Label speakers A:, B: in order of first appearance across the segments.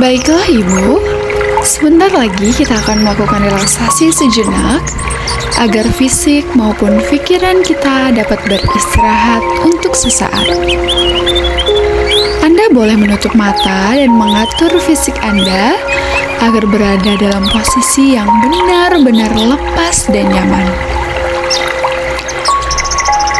A: Baiklah Ibu, sebentar lagi kita akan melakukan relaksasi sejenak agar fisik maupun pikiran kita dapat beristirahat untuk sesaat. Anda boleh menutup mata dan mengatur fisik Anda agar berada dalam posisi yang benar-benar lepas dan nyaman.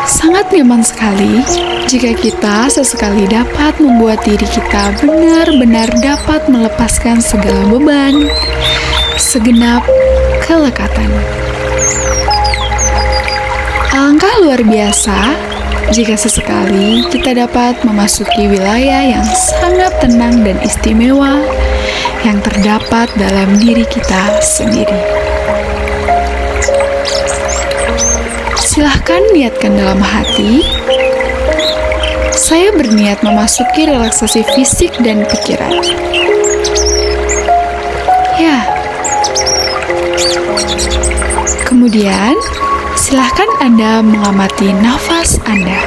A: Sangat nyaman sekali jika kita sesekali dapat membuat diri kita benar-benar dapat melepaskan segala beban, segenap kelekatan. Alangkah luar biasa jika sesekali kita dapat memasuki wilayah yang sangat tenang dan istimewa yang terdapat dalam diri kita sendiri. Silahkan niatkan dalam hati, saya berniat memasuki relaksasi fisik dan pikiran. Ya. Kemudian, silahkan Anda mengamati nafas Anda.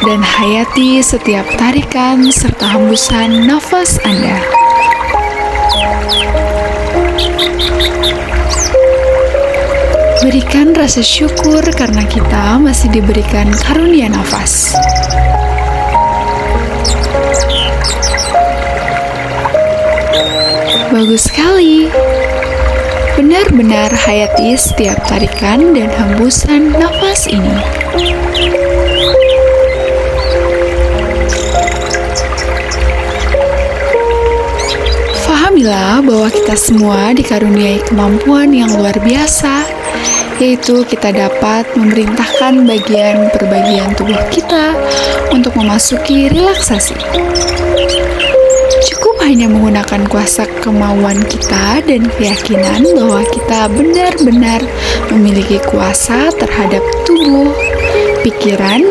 A: Dan hayati setiap tarikan serta hembusan nafas Anda. Berikan rasa syukur karena kita masih diberikan karunia nafas. Bagus sekali. Benar-benar hayati setiap tarikan dan hembusan nafas ini. Fahamilah bahwa kita semua dikaruniai kemampuan yang luar biasa, yaitu kita dapat memerintahkan bagian per bagian tubuh kita untuk memasuki relaksasi. Cukup hanya menggunakan kuasa kemauan kita dan keyakinan bahwa kita benar-benar memiliki kuasa terhadap tubuh, pikiran,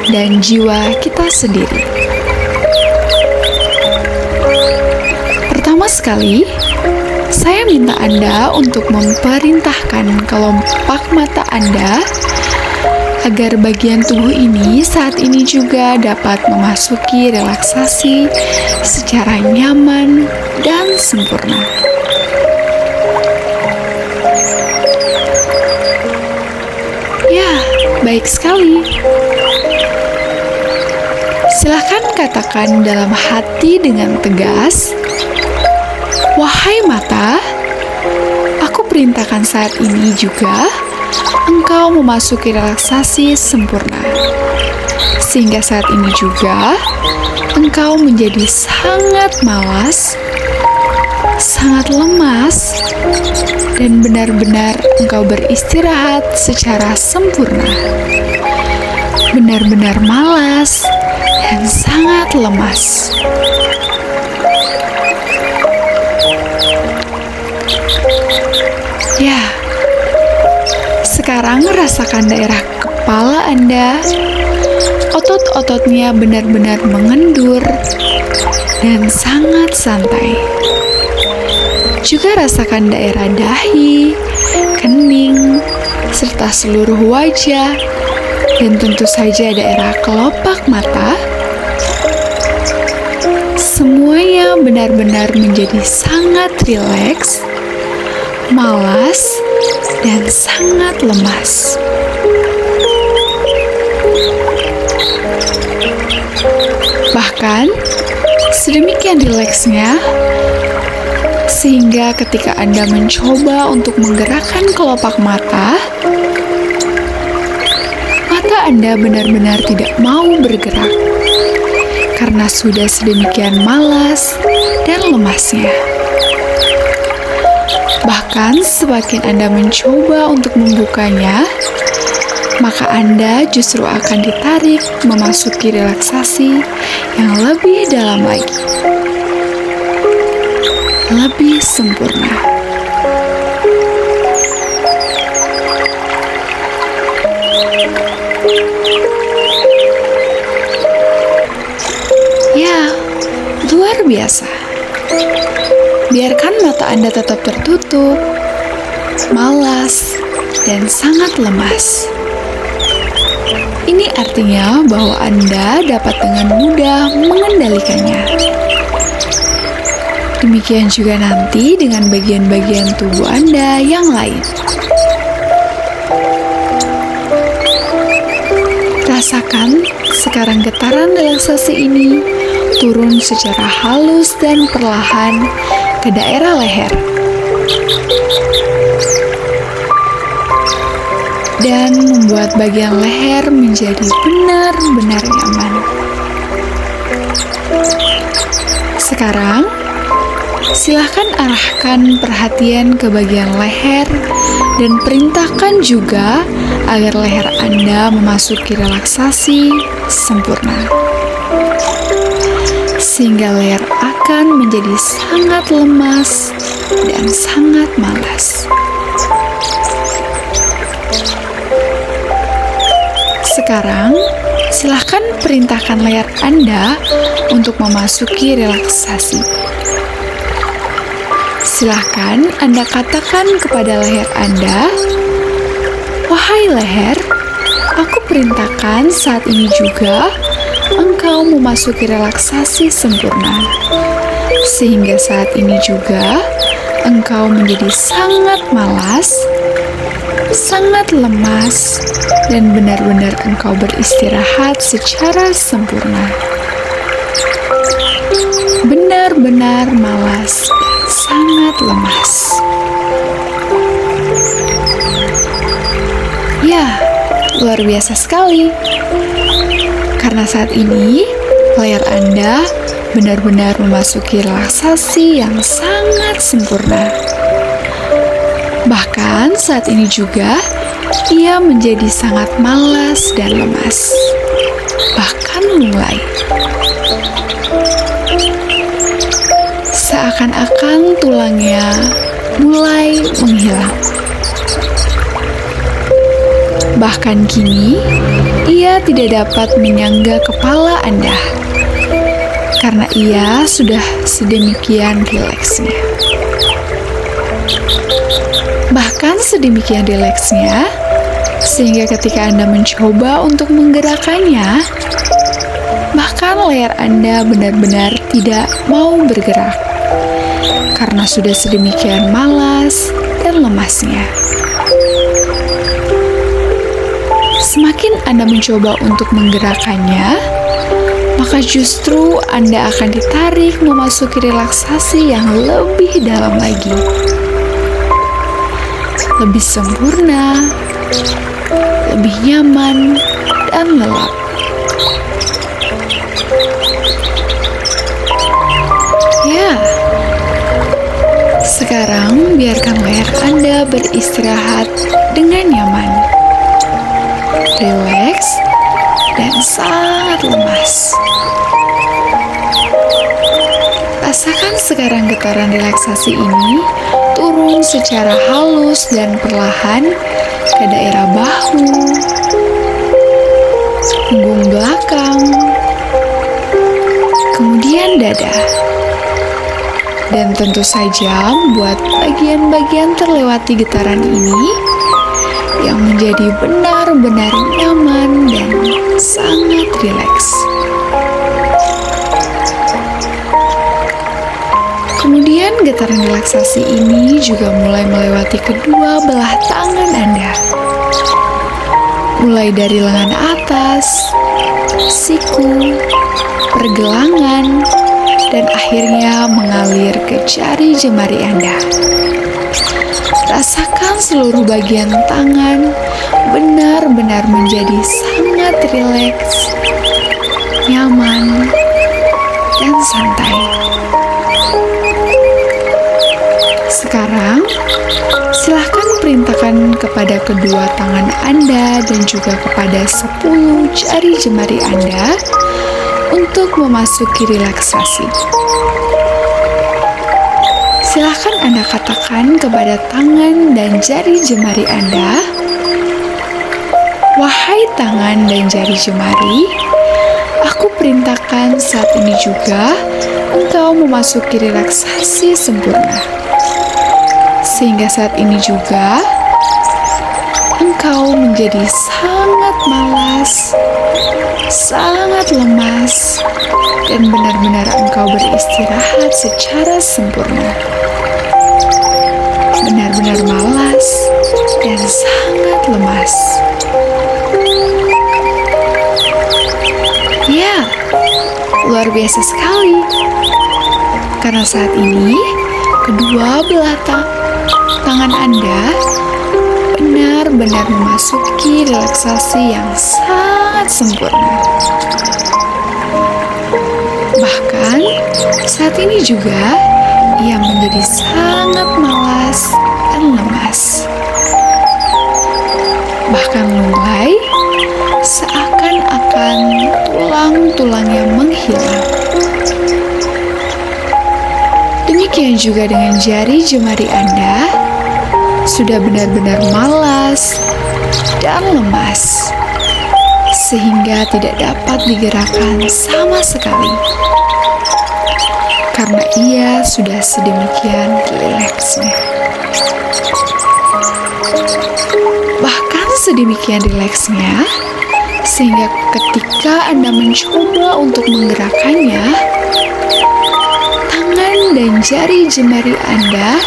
A: dan jiwa kita sendiri. Pertama sekali, saya minta Anda untuk memerintahkan kelopak mata Anda agar bagian tubuh ini saat ini juga dapat memasuki relaksasi secara nyaman dan sempurna. Ya, baik sekali. Silakan katakan dalam hati dengan tegas, "Wahai mata, aku perintahkan saat ini juga engkau memasuki relaksasi sempurna. Sehingga saat ini juga engkau menjadi sangat malas, sangat lemas, dan benar-benar engkau beristirahat secara sempurna. Benar-benar malas dan sangat lemas." Ya, sekarang rasakan daerah kepala Anda, otot-ototnya benar-benar mengendur dan sangat santai. Juga rasakan daerah dahi, kening, serta seluruh wajah, dan tentu saja daerah kelopak mata. Semuanya benar-benar menjadi sangat rileks, malas, dan sangat lemas. Bahkan, sedemikian rileksnya, sehingga ketika Anda mencoba untuk menggerakkan kelopak mata, mata Anda benar-benar tidak mau bergerak, karena sudah sedemikian malas dan lemasnya. Bahkan semakin Anda mencoba untuk membukanya, maka Anda justru akan ditarik memasuki relaksasi yang lebih dalam lagi, lebih sempurna. Ya, luar biasa. Biarkan mata Anda tetap tertutup, malas, dan sangat lemas. Ini artinya bahwa Anda dapat dengan mudah mengendalikannya. Demikian juga nanti dengan bagian-bagian tubuh Anda yang lain. Rasakan sekarang getaran relaksasi ini turun secara halus dan perlahan ke daerah leher. Dan membuat bagian leher menjadi benar-benar nyaman. Sekarang, silakan arahkan perhatian ke bagian leher dan perintahkan juga agar leher Anda memasuki relaksasi sempurna. Sehingga leher akan menjadi sangat lemas dan sangat malas. Sekarang, silahkan perintahkan leher Anda untuk memasuki relaksasi. Silahkan Anda katakan kepada leher Anda, "Wahai leher, aku perintahkan saat ini juga engkau memasuki relaksasi sempurna. Sehingga saat ini juga engkau menjadi sangat malas, sangat lemas, dan benar-benar engkau beristirahat secara sempurna. Benar-benar malas dan sangat lemas." Ya, luar biasa sekali. Karena saat ini, layar Anda benar-benar memasuki relaksasi yang sangat sempurna. Bahkan saat ini juga, ia menjadi sangat malas dan lemas. Bahkan mulai. Seakan-akan tulangnya mulai menghilang. Bahkan kini, ia tidak dapat menyangga kepala Anda, karena ia sudah sedemikian rileksnya. Bahkan sedemikian rileksnya, sehingga ketika Anda mencoba untuk menggerakkannya, bahkan leher Anda benar-benar tidak mau bergerak, karena sudah sedemikian malas dan lemasnya. Semakin Anda mencoba untuk menggerakkannya, maka justru Anda akan ditarik memasuki relaksasi yang lebih dalam lagi. Lebih sempurna, lebih nyaman, dan lelap. Ya, sekarang biarkan leher Anda beristirahat dengan nyaman, rileks, dan sangat lemas. Rasakan sekarang getaran relaksasi ini turun secara halus dan perlahan ke daerah bahu, punggung belakang, kemudian dada. Dan tentu saja membuat bagian-bagian terlewati getaran ini yang menjadi benar-benar nyaman dan sangat rileks. Kemudian getaran relaksasi ini juga mulai melewati kedua belah tangan Anda. Mulai dari lengan atas, siku, pergelangan, dan akhirnya mengalir ke jari jemari Anda. Rasakan seluruh bagian tangan benar-benar menjadi sangat rileks, nyaman, dan santai. Sekarang, silahkan perintahkan kepada kedua tangan Anda dan juga kepada 10 jari jemari Anda untuk memasuki relaksasi. Silahkan Anda katakan kepada tangan dan jari jemari Anda, "Wahai tangan dan jari jemari, aku perintahkan saat ini juga engkau memasuki relaksasi sempurna. Sehingga saat ini juga engkau menjadi sangat malas, sangat lemas, dan benar-benar engkau beristirahat secara sempurna. Benar-benar malas dan sangat lemas. Ya, luar biasa sekali. Karena saat ini, kedua belah tangan Anda benar-benar memasuki relaksasi yang sangat sempurna. Bahkan, saat ini juga, ia menjadi sangat malas dan lemas. Bahkan lunglai, seakan-akan tulang-tulangnya menghilang. Demikian juga dengan jari jemari Anda, sudah benar-benar malas dan lemas, sehingga tidak dapat digerakkan sama sekali. Karena ia sudah sedemikian rileksnya. Bahkan sedemikian rileksnya, sehingga ketika Anda mencoba untuk menggerakkannya, tangan dan jari jemari Anda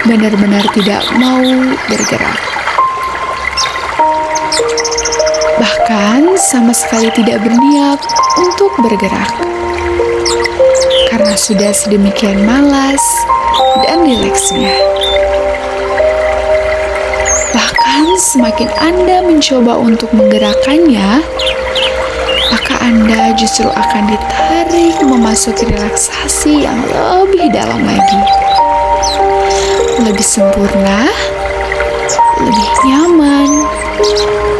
A: benar-benar tidak mau bergerak. Bahkan sama sekali tidak berniat untuk bergerak. Karena sudah sedemikian malas dan rileksnya. Bahkan semakin Anda mencoba untuk menggerakkannya, maka Anda justru akan ditarik memasuki relaksasi yang lebih dalam lagi. Lebih sempurna, lebih nyaman,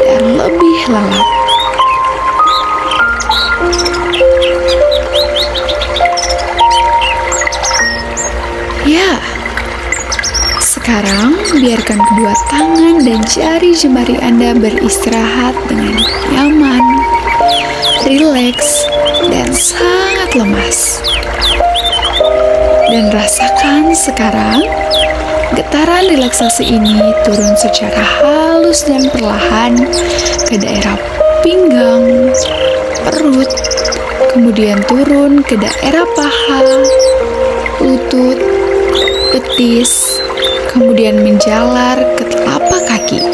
A: dan lebih lelap. Ya, sekarang biarkan kedua tangan dan jari jemari Anda beristirahat dengan nyaman, rileks, dan sangat lemas. Dan rasakan sekarang getaran relaksasi ini turun secara halus dan perlahan ke daerah pinggang, perut, kemudian turun ke daerah paha, lutut, betis, kemudian menjalar ke telapak kaki.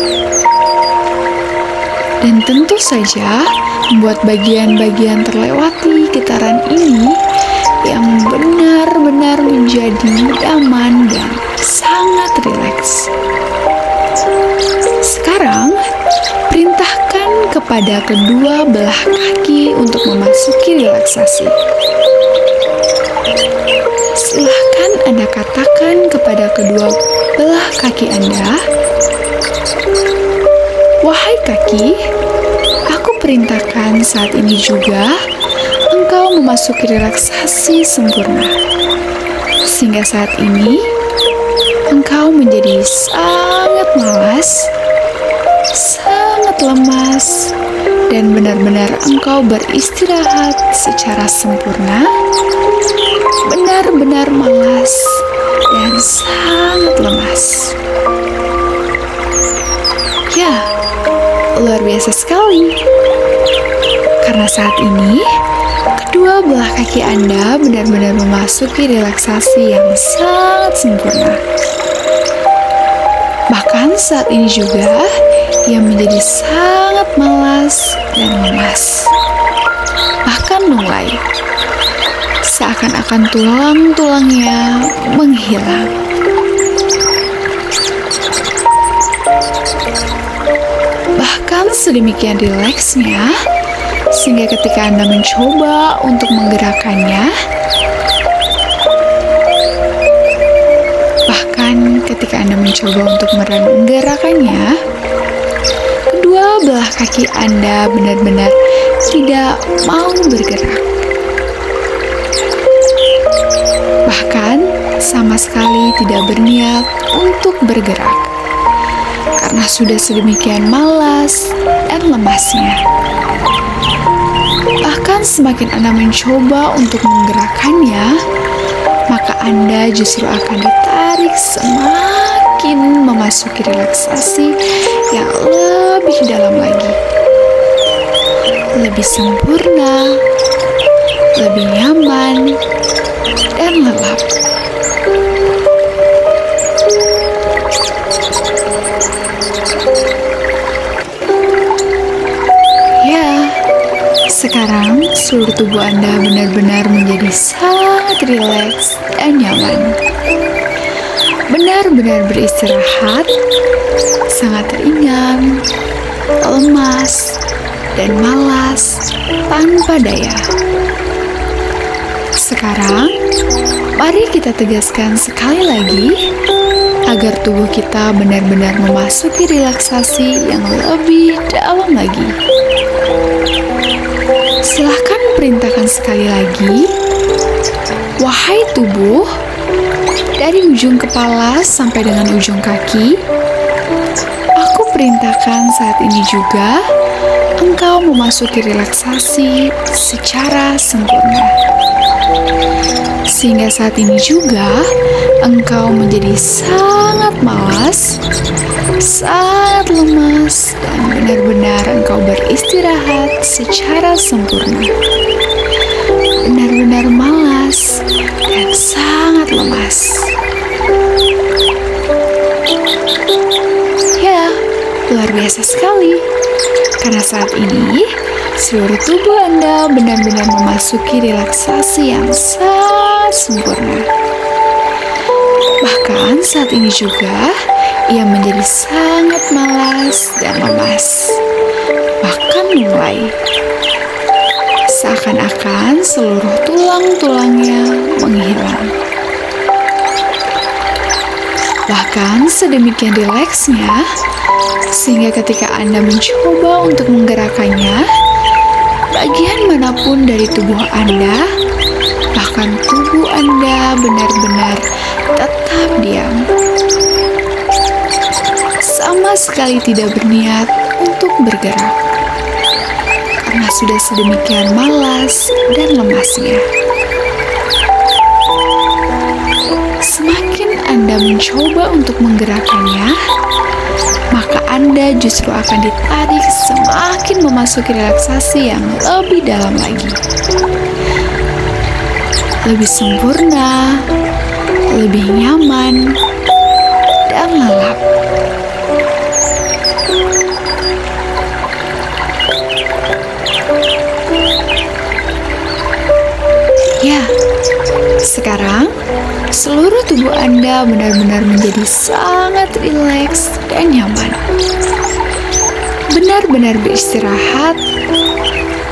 A: Dan tentu saja membuat bagian-bagian terlewati getaran ini yang benar-benar menjadi nyaman dan sangat rileks. Sekarang, perintahkan kepada kedua belah kaki untuk memasuki relaksasi. Silahkan Anda katakan kepada kedua belah kaki Anda, "Wahai kaki, aku perintahkan saat ini juga engkau memasuki relaksasi sempurna. Sehingga saat ini, engkau menjadi sangat malas, sangat lemas, dan benar-benar engkau beristirahat secara sempurna, benar-benar malas, dan sangat lemas." Ya, luar biasa sekali. Karena saat ini, kedua belah kaki Anda benar-benar memasuki relaksasi yang sangat sempurna. Bahkan saat ini juga, ia menjadi sangat malas dan lemas. Bahkan lunglai. Seakan-akan tulang-tulangnya menghilang. Bahkan sedemikian rileksnya, sehingga ketika Anda mencoba untuk menggerakkannya, bahkan ketika Anda mencoba untuk menggerakkannya, kedua belah kaki Anda benar-benar tidak mau bergerak. Bahkan sama sekali tidak berniat untuk bergerak. Karena sudah sedemikian malas dan lemasnya. Bahkan semakin Anda mencoba untuk menggerakkannya, maka Anda justru akan ditarik semakin semakin memasuki relaksasi yang lebih dalam lagi. Lebih sempurna, lebih nyaman, dan lelap. Ya, sekarang seluruh tubuh Anda benar-benar menjadi sangat rileks dan nyaman. Benar-benar beristirahat, sangat ringan, lemas, dan malas tanpa daya. Sekarang, mari kita tegaskan sekali lagi agar tubuh kita benar-benar memasuki relaksasi yang lebih dalam lagi. Silahkan perintahkan sekali lagi, wahai tubuh, dari ujung kepala sampai dengan ujung kaki, aku perintahkan saat ini juga engkau memasuki relaksasi secara sempurna. Sehingga saat ini juga engkau menjadi sangat malas, sangat lemas, dan benar-benar engkau beristirahat secara sempurna. Benar-benar malas dan sangat lemas. Ya, luar biasa sekali. Karena saat ini, seluruh tubuh Anda benar-benar memasuki relaksasi yang sangat sempurna. Bahkan saat ini juga, ia menjadi sangat malas dan lemas. Bahkan mulai seakan-akan seluruh tulang-tulangnya menghilang. Bahkan sedemikian rileksnya, sehingga ketika Anda mencoba untuk menggerakkannya, bagian manapun dari tubuh Anda, bahkan tubuh Anda benar-benar tetap diam. Sama sekali tidak berniat untuk bergerak, karena sudah sedemikian malas dan lemasnya. Semakin Anda mencoba untuk menggerakkannya, maka Anda justru akan ditarik semakin memasuki relaksasi yang lebih dalam lagi. Lebih sempurna, lebih nyaman, dan lelap. Ya, sekarang seluruh tubuh Anda benar-benar menjadi sangat rileks dan nyaman. Benar-benar beristirahat,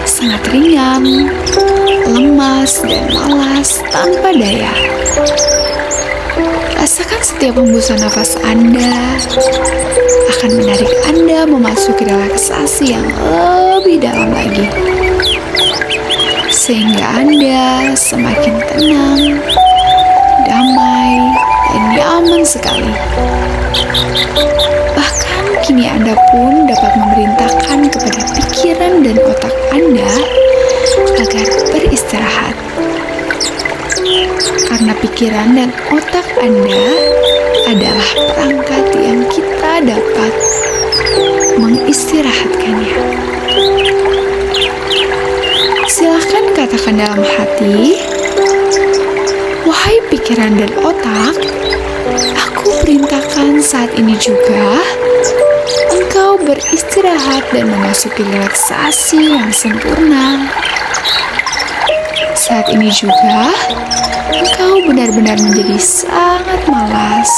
A: sangat ringan, lemas dan malas tanpa daya. Rasakan setiap hembusan nafas Anda akan menarik Anda memasuki relaksasi yang lebih dalam lagi. Sehingga Anda semakin tenang, damai, dan nyaman sekali. Bahkan kini Anda pun dapat memerintahkan kepada pikiran dan otak Anda agar beristirahat. Karena pikiran dan otak Anda adalah perangkat yang kita dapat mengistirahatkannya. Silahkan katakan dalam hati, wahai pikiran dan otak, aku perintahkan saat ini juga engkau beristirahat dan memasuki relaksasi yang sempurna. Saat ini juga engkau benar-benar menjadi sangat malas,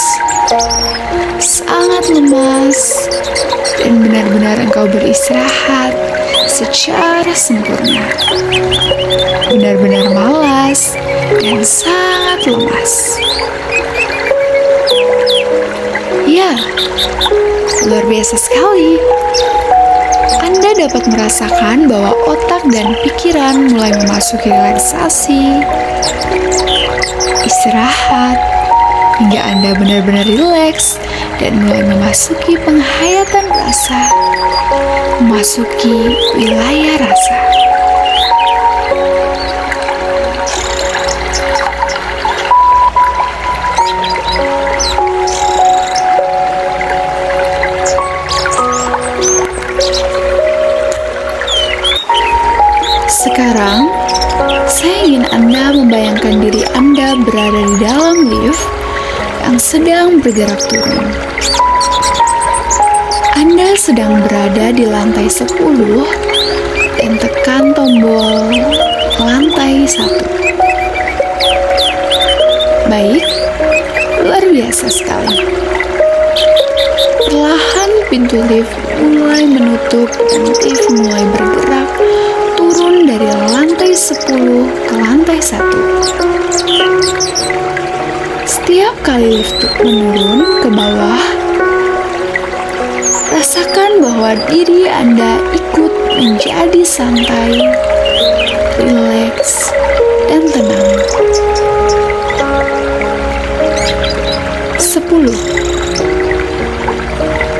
A: sangat lemas, dan benar-benar engkau beristirahat secara sempurna. Benar-benar malas dan sangat lemas. Ya, luar biasa sekali. Anda dapat merasakan bahwa otak dan pikiran mulai memasuki relaksasi, istirahat, hingga Anda benar-benar rileks dan mulai memasuki penghayatan rasa, memasuki wilayah rasa. berada di dalam lift yang sedang bergerak turun. Anda sedang berada di lantai 10 dan tekan tombol lantai 1. Baik, luar biasa sekali. Perlahan pintu lift mulai menutup dan lift mulai bergerak turun dari lantai 10 ke lantai 1. Setiap kali lift menurun ke bawah, rasakan bahwa diri Anda ikut menjadi santai, rileks, dan tenang. 10.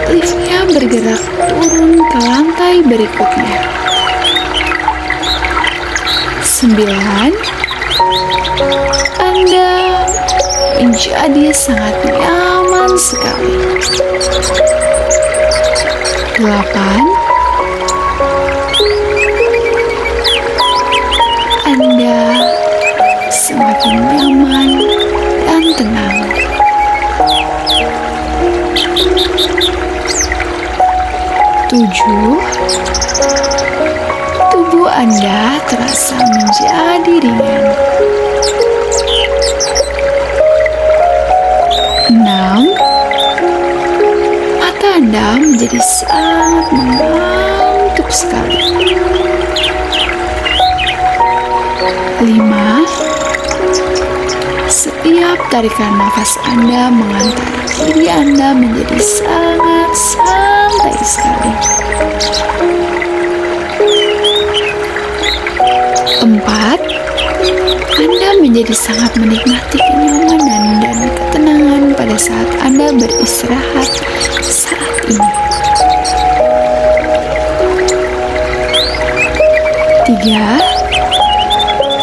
A: Liftnya bergerak turun ke lantai berikutnya. 9. Anda menjadi sangat nyaman sekali. 8. Anda semakin nyaman dan tenang. 7. Tubuh Anda terasa menjadi ringan. 6. Mata Anda menjadi sangat mengantuk sekali. 5. Setiap tarikan nafas Anda mengantar diri Anda menjadi sangat santai sekali. 4. Anda menjadi sangat menikmati kenyamanan dan ketenangan pada saat Anda beristirahat saat ini. 3.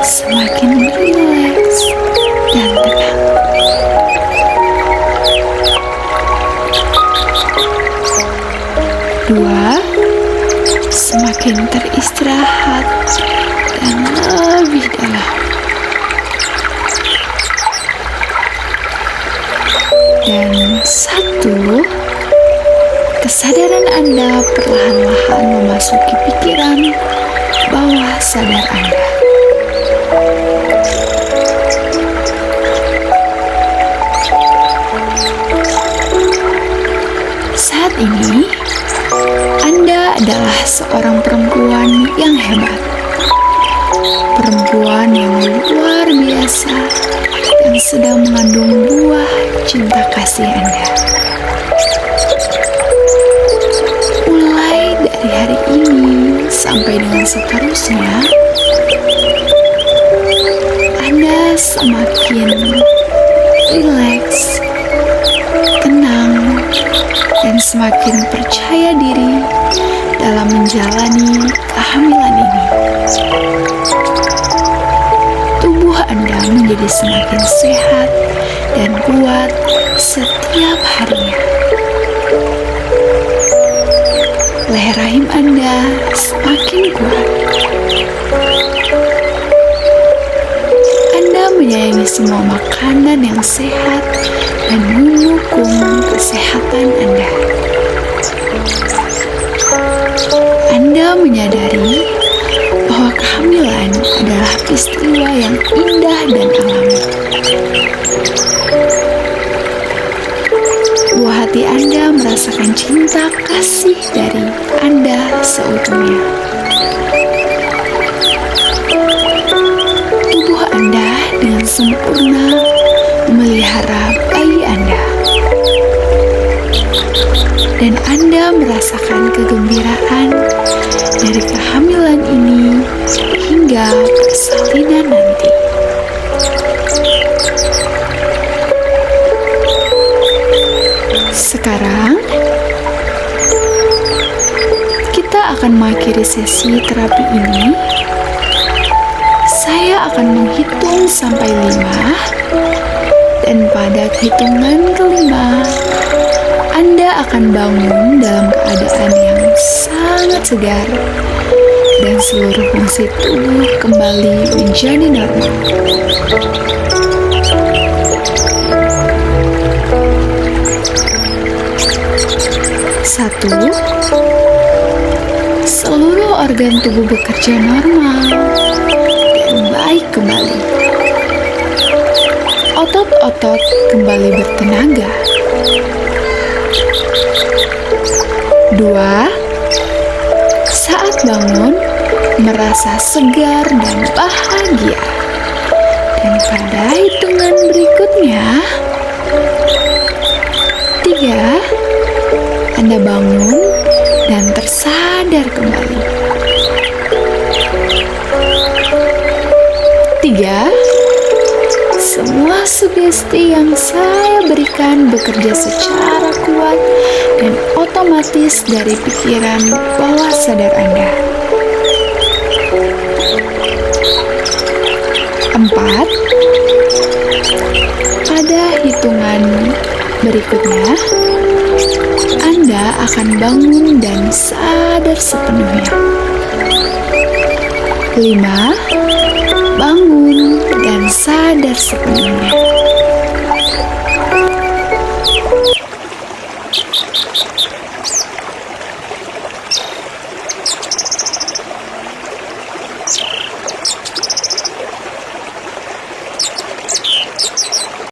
A: Semakin rileks dan tenang. 2. Semakin teristirahat dan lebih dalam. Dan 1. Kesadaran Anda perlahan-lahan memasuki pikiran bawah sadar Anda. Saat ini, Anda adalah seorang perempuan yang hebat. Perempuan yang luar biasa yang sedang mengandung buah cinta kasih Anda. Mulai dari hari ini sampai dengan seterusnya, Anda semakin rileks, tenang, dan semakin percaya diri dalam menjalani kehamilan ini. Tubuh Anda menjadi semakin sehat dan kuat setiap harinya. Leher rahim Anda semakin kuat. Anda menyayangi semua makanan yang sehat dan mendukung kesehatan Anda. Anda menyadari bahwa kehamilan adalah peristiwa yang indah dan alami. Buah hati Anda merasakan cinta kasih dari Anda seutuhnya. Tubuh Anda dengan sempurna memelihara bayi Anda. Dan Anda merasakan kegembiraan dari kehamilan ini hingga persalinan nanti. Sekarang, kita akan mengakhiri sesi terapi ini. Saya akan menghitung sampai 5, dan pada hitungan kelima, Anda akan bangun dalam keadaan yang sangat segar dan seluruh fungsi tubuh kembali menjadi normal. 1, seluruh organ tubuh bekerja normal dan baik kembali. Otot-otot kembali bertenaga. 2, saat bangun merasa segar dan bahagia. Dan pada hitungan berikutnya, 3, Anda bangun dan tersadar kembali. 3, semua sugesti yang saya berikan bekerja secara kuat dan otomatis dari pikiran bawah sadar Anda. 4, pada hitungan berikutnya, Anda akan bangun dan sadar sepenuhnya. 5, bangun dan sadar sepenuhnya.